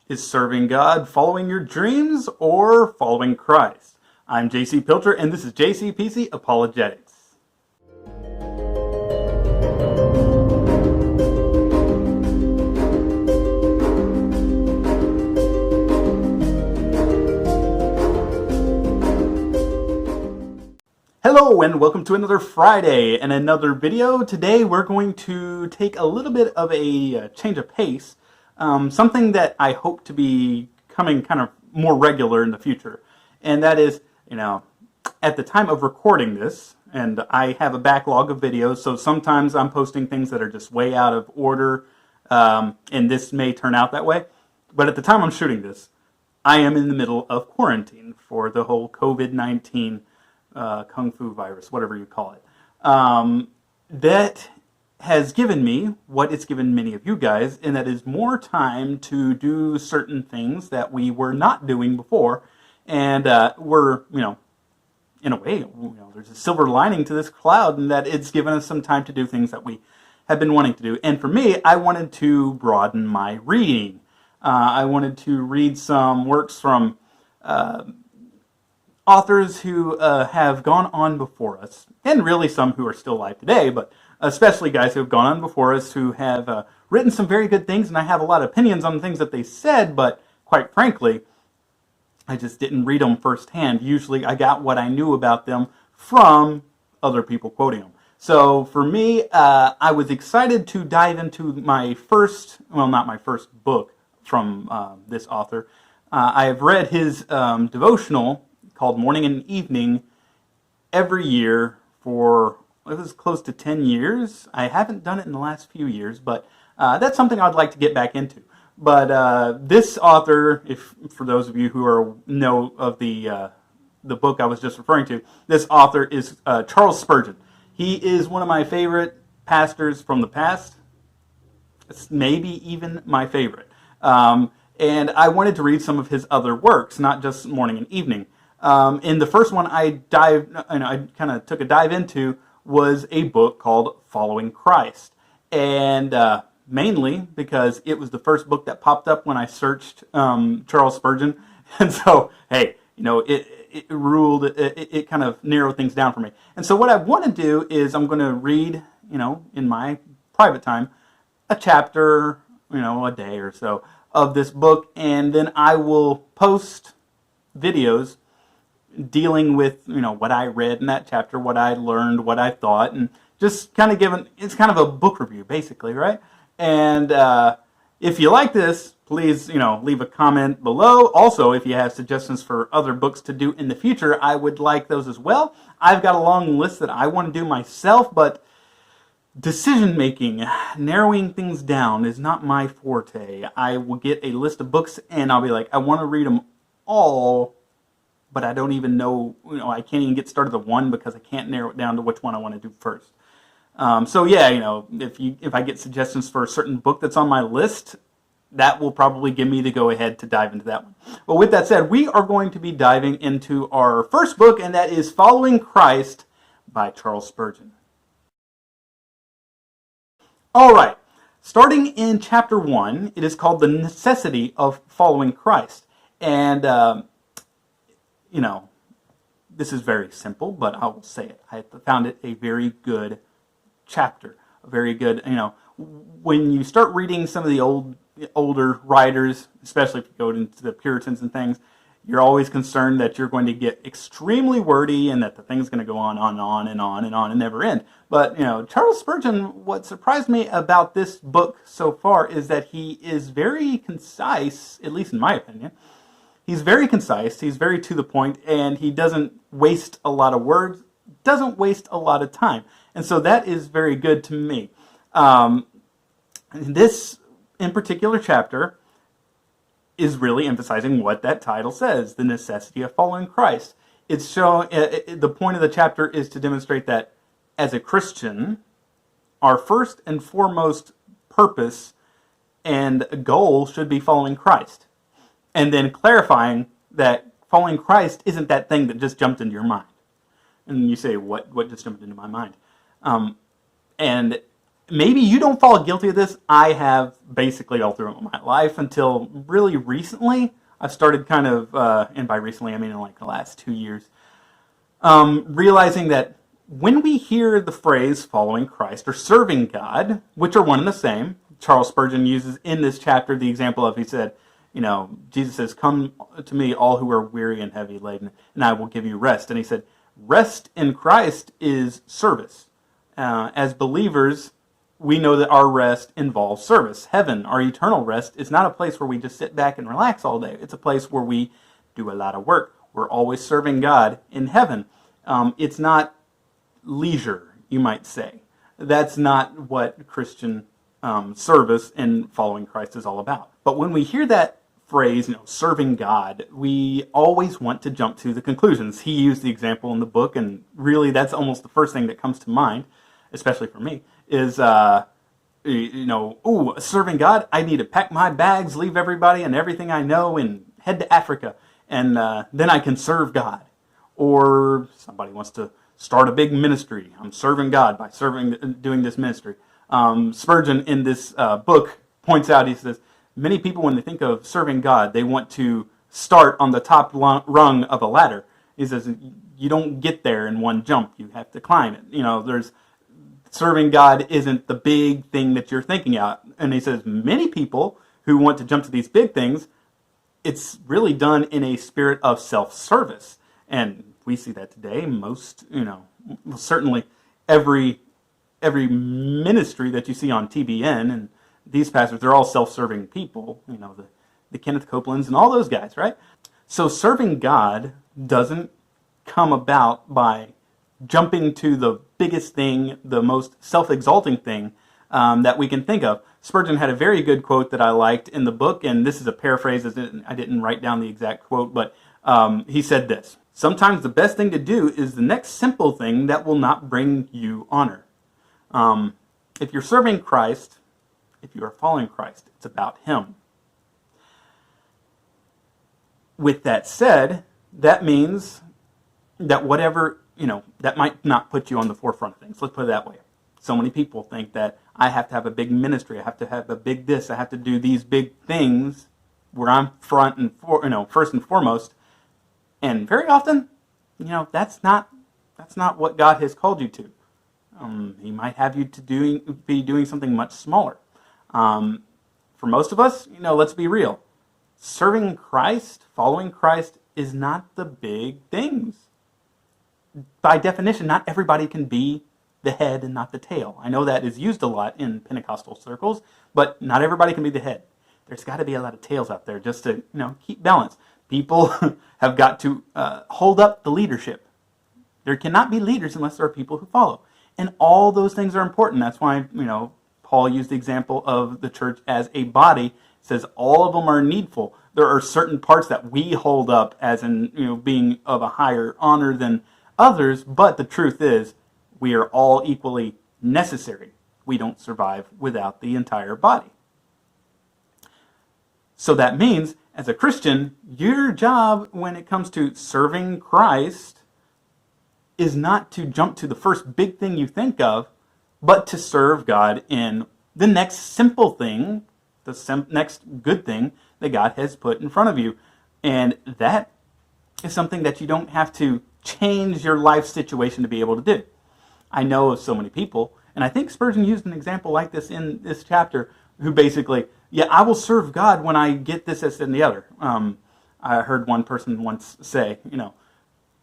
Is serving God following your dreams or following Christ? I'm JC Pilcher, and this is JCPC Apologetics. Hello, and welcome to another Friday and another video. Today we're going to take a little bit of a change of pace. Something that I hope to be coming kind of more regular in the future. And that is, at the time of recording this, and I have a backlog of videos, so sometimes I'm posting things that are just way out of order, and this may turn out that way. But at the time I'm shooting this, I am in the middle of quarantine for the whole COVID-19 Kung Fu virus, whatever you call it. That has given me what it's given many of you guys, and that is more time to do certain things that we were not doing before. And we're, in a way, there's a silver lining to this cloud, in that it's given us some time to do things that we have been wanting to do. And for me, I wanted to broaden my reading. I wanted to read some works from authors who have gone on before us, and really some who are still alive today, but especially guys who have gone on before us who have written some very good things, and I have a lot of opinions on the things that they said, but quite frankly, I just didn't read them firsthand. Usually I got what I knew about them from other people quoting them. So for me, I was excited to dive into my first, well, not my first book from this author. I have read his devotional called Morning and Evening every year for, it was close to 10 years. I haven't done it in the last few years, but that's something I'd like to get back into. But this author, if for those of you who know of the book I was just referring to, this author is Charles Spurgeon. He is one of my favorite pastors from the past. It's maybe even my favorite. And I wanted to read some of his other works, not just Morning and Evening. And the first one I kind of took a dive into was a book called Following Christ. And mainly because it was the first book that popped up when I searched Charles Spurgeon. And so, hey, it ruled, it kind of narrowed things down for me. And so what I want to do is I'm going to read, in my private time, a chapter, a day or so of this book. And then I will post videos dealing with, what I read in that chapter, what I learned, what I thought, and just kind of it's kind of a book review, basically, right? And if you like this, please, leave a comment below. Also, if you have suggestions for other books to do in the future, I would like those as well. I've got a long list that I want to do myself, but decision making, narrowing things down is not my forte. I will get a list of books and I'll be like, I want to read them all, but I don't even know, I can't even get started with one because I can't narrow it down to which one I want to do first. So yeah, if I get suggestions for a certain book that's on my list, that will probably give me the go-ahead to dive into that one. But with that said, we are going to be diving into our first book, and that is Following Christ by Charles Spurgeon. All right, starting in chapter 1, it is called The Necessity of Following Christ. And this is very simple, but I will say it. I found it a very good chapter. A very good, when you start reading some of the older writers, especially if you go into the Puritans and things, you're always concerned that you're going to get extremely wordy and that the thing's going to go on and on and on and on and never end. But, Charles Spurgeon, what surprised me about this book so far is that he is very concise, at least in my opinion. He's very concise, he's very to the point, and he doesn't waste a lot of words, doesn't waste a lot of time. And so that is very good to me. This, in particular chapter, is really emphasizing what that title says, the necessity of following Christ. It's showing, the point of the chapter is to demonstrate that as a Christian, our first and foremost purpose and goal should be following Christ. And then clarifying that following Christ isn't that thing that just jumped into your mind. And you say, what just jumped into my mind? And maybe you don't fall guilty of this. I have basically all through my life until really recently. I've started kind of, and by recently I mean in like the last 2 years, realizing that when we hear the phrase following Christ or serving God, which are one and the same, Charles Spurgeon uses in this chapter the example of, he said, Jesus says, "Come to me, all who are weary and heavy laden, and I will give you rest." And he said, rest in Christ is service. As believers, we know that our rest involves service. Heaven, our eternal rest, is not a place where we just sit back and relax all day. It's a place where we do a lot of work. We're always serving God in heaven. It's not leisure, you might say. That's not what Christian service and following Christ is all about. But when we hear that phrase, serving God, we always want to jump to the conclusions. He used the example in the book, and really that's almost the first thing that comes to mind, especially for me, is, serving God, I need to pack my bags, leave everybody and everything I know, and head to Africa, and then I can serve God. Or somebody wants to start a big ministry. I'm serving God by doing this ministry. Spurgeon in this book points out, he says, many people, when they think of serving God, they want to start on the top rung of a ladder. He says, you don't get there in one jump. You have to climb it. Serving God isn't the big thing that you're thinking out. And he says, many people who want to jump to these big things, it's really done in a spirit of self-service. And we see that today. Most, certainly every ministry that you see on TBN and these pastors, they're all self-serving people, the Kenneth Copelands and all those guys, right? So serving God doesn't come about by jumping to the biggest thing, the most self-exalting thing that we can think of. Spurgeon had a very good quote that I liked in the book, and this is a paraphrase. I didn't write down the exact quote, but he said this: "Sometimes the best thing to do is the next simple thing that will not bring you honor." If you're serving Christ, if you are following Christ, it's about Him. With that said, that means that whatever, that might not put you on the forefront of things. Let's put it that way. So many people think that I have to have a big ministry, I have to have a big this, I have to do these big things where I'm first and foremost. And very often, that's not what God has called you to. He might have you to be doing something much smaller. For most of us, let's be real. Serving Christ, following Christ, is not the big things. By definition, not everybody can be the head and not the tail. I know that is used a lot in Pentecostal circles, but not everybody can be the head. There's got to be a lot of tails out there just to, keep balance. People have got to hold up the leadership. There cannot be leaders unless there are people who follow. And all those things are important. That's why, Paul used the example of the church as a body. It says all of them are needful. There are certain parts that we hold up as in, being of a higher honor than others, but the truth is we are all equally necessary. We don't survive without the entire body. So that means, as a Christian, your job when it comes to serving Christ is not to jump to the first big thing you think of, but to serve God in the next simple thing, the next good thing that God has put in front of you. And that is something that you don't have to change your life situation to be able to do. I know of so many people, and I think Spurgeon used an example like this in this chapter, who basically, I will serve God when I get this, this, and the other. I heard one person once say,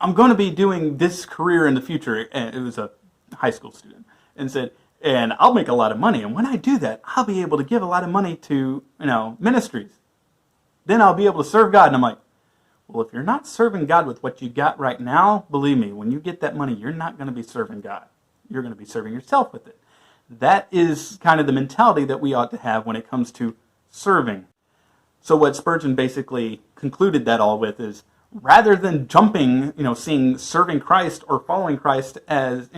I'm going to be doing this career in the future, and it was a high school student, and said, and I'll make a lot of money, and when I do that, I'll be able to give a lot of money to, ministries. Then I'll be able to serve God. And I'm like, well, if you're not serving God with what you got right now, believe me, when you get that money, you're not going to be serving God. You're going to be serving yourself with it. That is kind of the mentality that we ought to have when it comes to serving. So what Spurgeon basically concluded that all with is, rather than jumping, seeing serving Christ or following Christ as,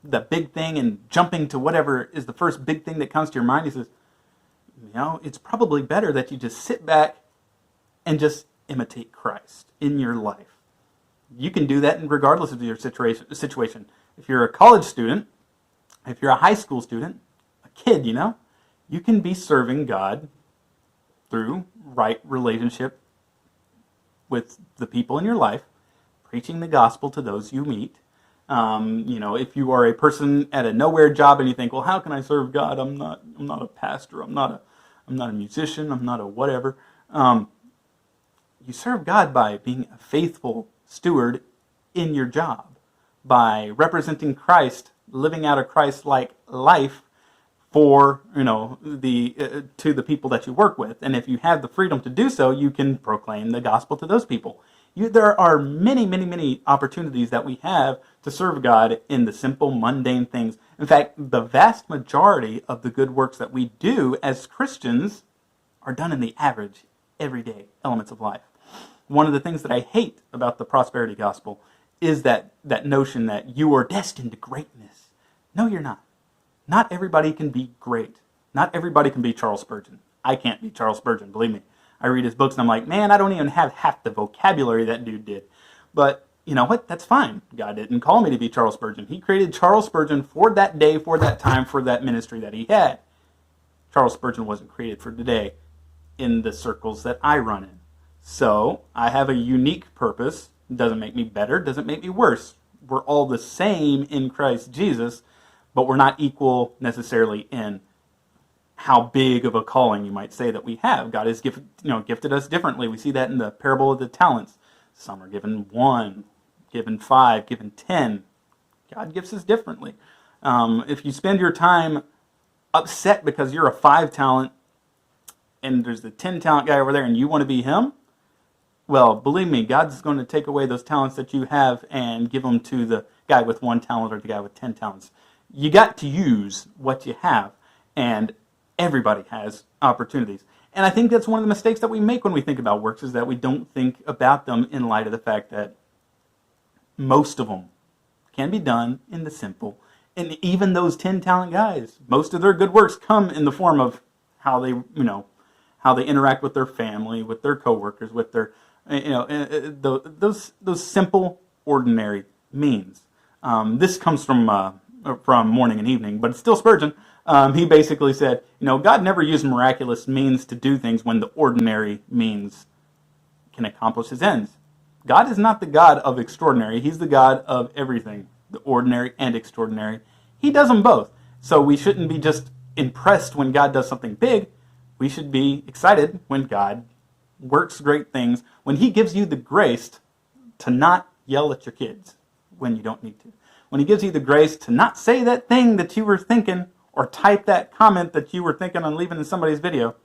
the big thing and jumping to whatever is the first big thing that comes to your mind, he says, it's probably better that you just sit back and just imitate Christ in your life. You can do that regardless of your situation. If you're a college student, if you're a high school student, a kid, you can be serving God through right relationship with the people in your life, preaching the gospel to those you meet. If you are a person at a nowhere job and you think, well, how can I serve God? I'm not a pastor. I'm not a musician. I'm not a whatever. You serve God by being a faithful steward in your job, by representing Christ, living out a Christ-like life for to the people that you work with. And if you have the freedom to do so, you can proclaim the gospel to those people. There are many, many, many opportunities that we have to serve God in the simple, mundane things. In fact, the vast majority of the good works that we do as Christians are done in the average, everyday elements of life. One of the things that I hate about the prosperity gospel is that notion that you are destined to greatness. No, you're not. Not everybody can be great. Not everybody can be Charles Spurgeon. I can't be Charles Spurgeon, believe me. I read his books and I'm like, man, I don't even have half the vocabulary that dude did. But you know what? That's fine. God didn't call me to be Charles Spurgeon. He created Charles Spurgeon for that day, for that time, for that ministry that he had. Charles Spurgeon wasn't created for today in the circles that I run in. So I have a unique purpose. Doesn't make me better, doesn't make me worse. We're all the same in Christ Jesus, but we're not equal necessarily in how big of a calling you might say that we have. God has gifted us differently. We see that in the parable of the talents. Some are given 1, given 5, given 10. God gifts us differently. If you spend your time upset because you're a 5 talent and there's the 10 talent guy over there and you want to be him, well, believe me, God's going to take away those talents that you have and give them to the guy with 1 talent or the guy with 10 talents. You got to use what you have, and everybody has opportunities. And I think that's one of the mistakes that we make when we think about works, is that we don't think about them in light of the fact that most of them can be done in the simple. And even those 10 talent guys, most of their good works come in the form of how they interact with their family, with their coworkers, with their those simple, ordinary means. This comes from Morning and Evening, but it's still Spurgeon. He basically said, God never used miraculous means to do things when the ordinary means can accomplish his ends. God is not the God of extraordinary. He's the God of everything, the ordinary and extraordinary. He does them both. So we shouldn't be just impressed when God does something big. We should be excited when God works great things, when he gives you the grace to not yell at your kids when you don't need to. When he gives you the grace to not say that thing that you were thinking, or type that comment that you were thinking on leaving in somebody's video.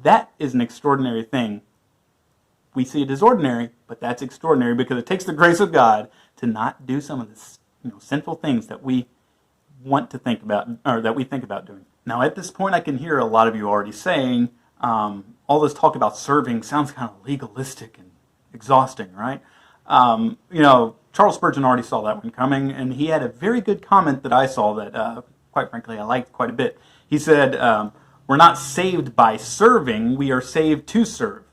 That is an extraordinary thing. We see it as ordinary, but that's extraordinary because it takes the grace of God to not do some of the sinful things that we want to think about, or that we think about doing. Now, at this point, I can hear a lot of you already saying, all this talk about serving sounds kind of legalistic and exhausting, right? Charles Spurgeon already saw that one coming, and he had a very good comment that I saw that, quite frankly, I liked quite a bit. He said, we're not saved by serving, we are saved to serve.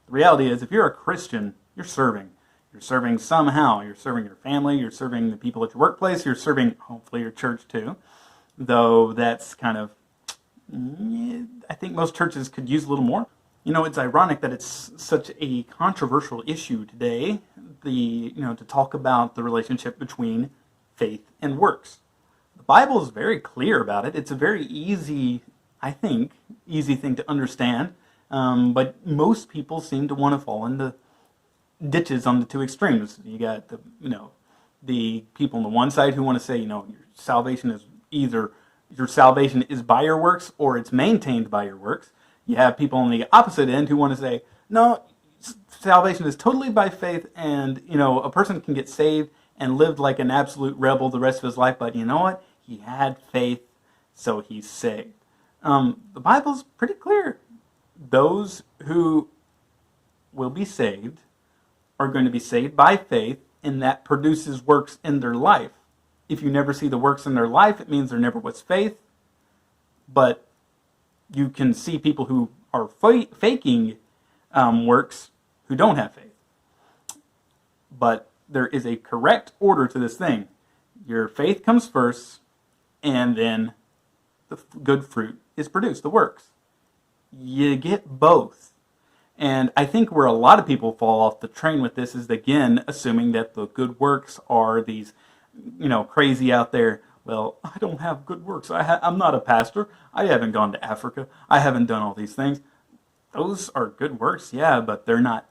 The reality is, if you're a Christian, you're serving. You're serving somehow. You're serving your family, you're serving the people at your workplace, you're serving, hopefully, your church too. Though that's kind of, I think most churches could use a little more. It's ironic that it's such a controversial issue today, to talk about the relationship between faith and works. The Bible is very clear about it. It's a very easy thing to understand, but most people seem to want to fall into ditches on the two extremes. You got the people on the one side who want to say, your salvation is either your salvation is by your works or it's maintained by your works. You have people on the opposite end who want to say, no, salvation is totally by faith, and a person can get saved and lived like an absolute rebel the rest of his life, but you know what? He had faith, so he's saved. The Bible's pretty clear. Those who will be saved are going to be saved by faith, and that produces works in their life. If you never see the works in their life, it means there never was faith. But you can see people who are faking works who don't have faith. But there is a correct order to this thing. Your faith comes first, and then the good fruit is produced, the works. You get both. And I think where a lot of people fall off the train with this is, again, assuming that the good works are these, crazy out there. Well, I don't have good works. I'm not a pastor. I haven't gone to Africa. I haven't done all these things. Those are good works, yeah, but they're not.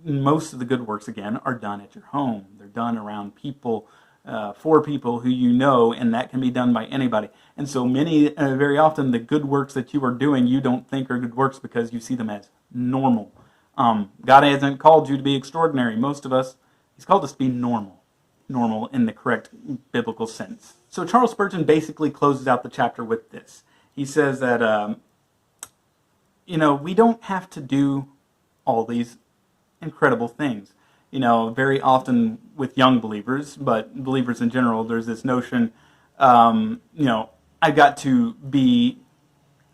Most of the good works, again, are done at your home. They're done around people, for people who you know, and that can be done by anybody. And so very often, the good works that you are doing, you don't think are good works because you see them as normal. God hasn't called you to be extraordinary. Most of us, He's called us to be normal in the correct biblical sense. So Charles Spurgeon basically closes out the chapter with this. He says that, we don't have to do all these incredible things. Very often with young believers, but believers in general, there's this notion, I've got to be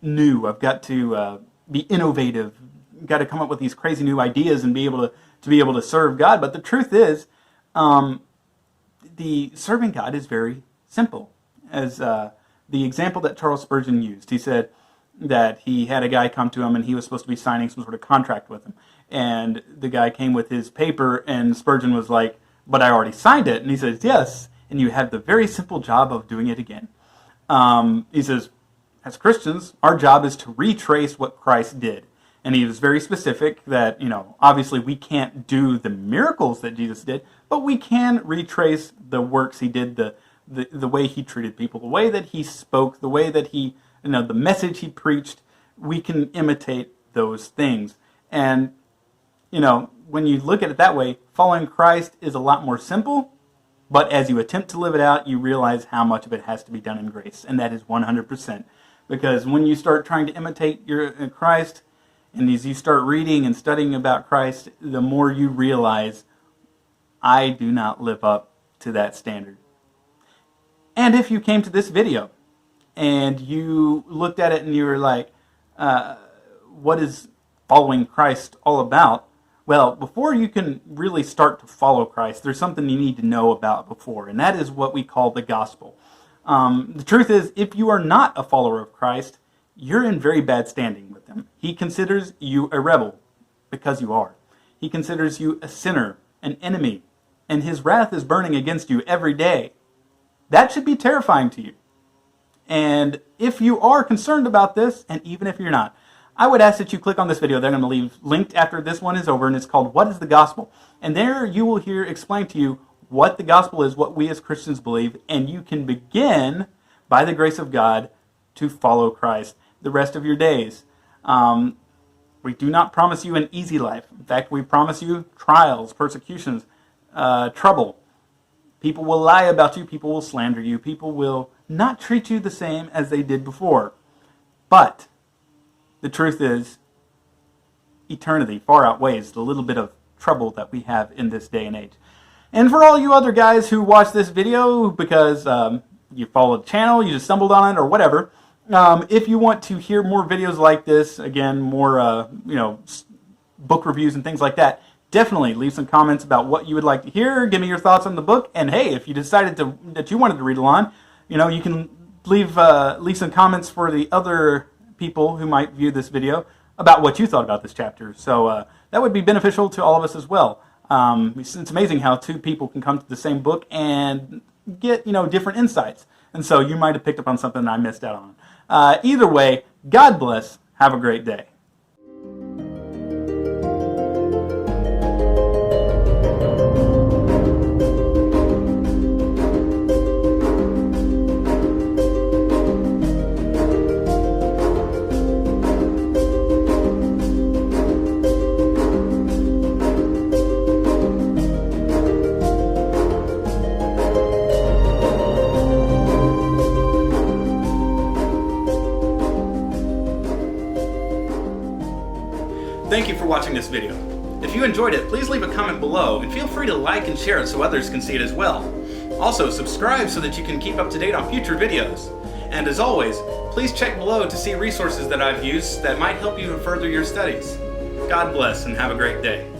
new. I've got to be innovative. I've got to come up with these crazy new ideas and be able to serve God. But the truth is, the serving God is very simple. As the example that Charles Spurgeon used, he said that he had a guy come to him and he was supposed to be signing some sort of contract with him. And the guy came with his paper and Spurgeon was like, "But I already signed it." And he says, "Yes, and you have the very simple job of doing it again." He says, as Christians, our job is to retrace what Christ did. And he was very specific that, obviously we can't do the miracles that Jesus did, but we can retrace the works he did, the way he treated people, the way that he spoke, the way that he, the message he preached. We can imitate those things. And, when you look at it that way, following Christ is a lot more simple, but as you attempt to live it out, you realize how much of it has to be done in grace, and that is 100%. Because when you start trying to imitate your Christ, and as you start reading and studying about Christ, the more you realize, I do not live up to that standard. And if you came to this video and you looked at it and you were like, what is following Christ all about? Well, before you can really start to follow Christ, there's something you need to know about before, and that is what we call the gospel. The truth is, if you are not a follower of Christ, you're in very bad standing with Him. He considers you a rebel, because you are. He considers you a sinner, an enemy, and His wrath is burning against you every day. That should be terrifying to you. And if you are concerned about this, and even if you're not, I would ask that you click on this video that I'm going to leave linked after this one is over, and it's called What is the Gospel? And there you will hear explained to you what the gospel is, what we as Christians believe, and you can begin, by the grace of God, to follow Christ the rest of your days. We do not promise you an easy life. In fact, we promise you trials, persecutions, trouble. People will lie about you. People will slander you. People will not treat you the same as they did before. But the truth is, eternity far outweighs the little bit of trouble that we have in this day and age. And for all you other guys who watch this video because you followed the channel, you just stumbled on it, or whatever, if you want to hear more videos like this, again, more book reviews and things like that, definitely leave some comments about what you would like to hear. Give me your thoughts on the book. And hey, if you decided that you wanted to read along, you can leave some comments for the other people who might view this video about what you thought about this chapter. So that would be beneficial to all of us as well. It's amazing how two people can come to the same book and get different insights. And so you might have picked up on something I missed out on. Either way, God bless. Have a great day. Thank you for watching this video. If you enjoyed it, please leave a comment below and feel free to like and share it so others can see it as well. Also, subscribe so that you can keep up to date on future videos. And as always, please check below to see resources that I've used that might help you to further your studies. God bless and have a great day.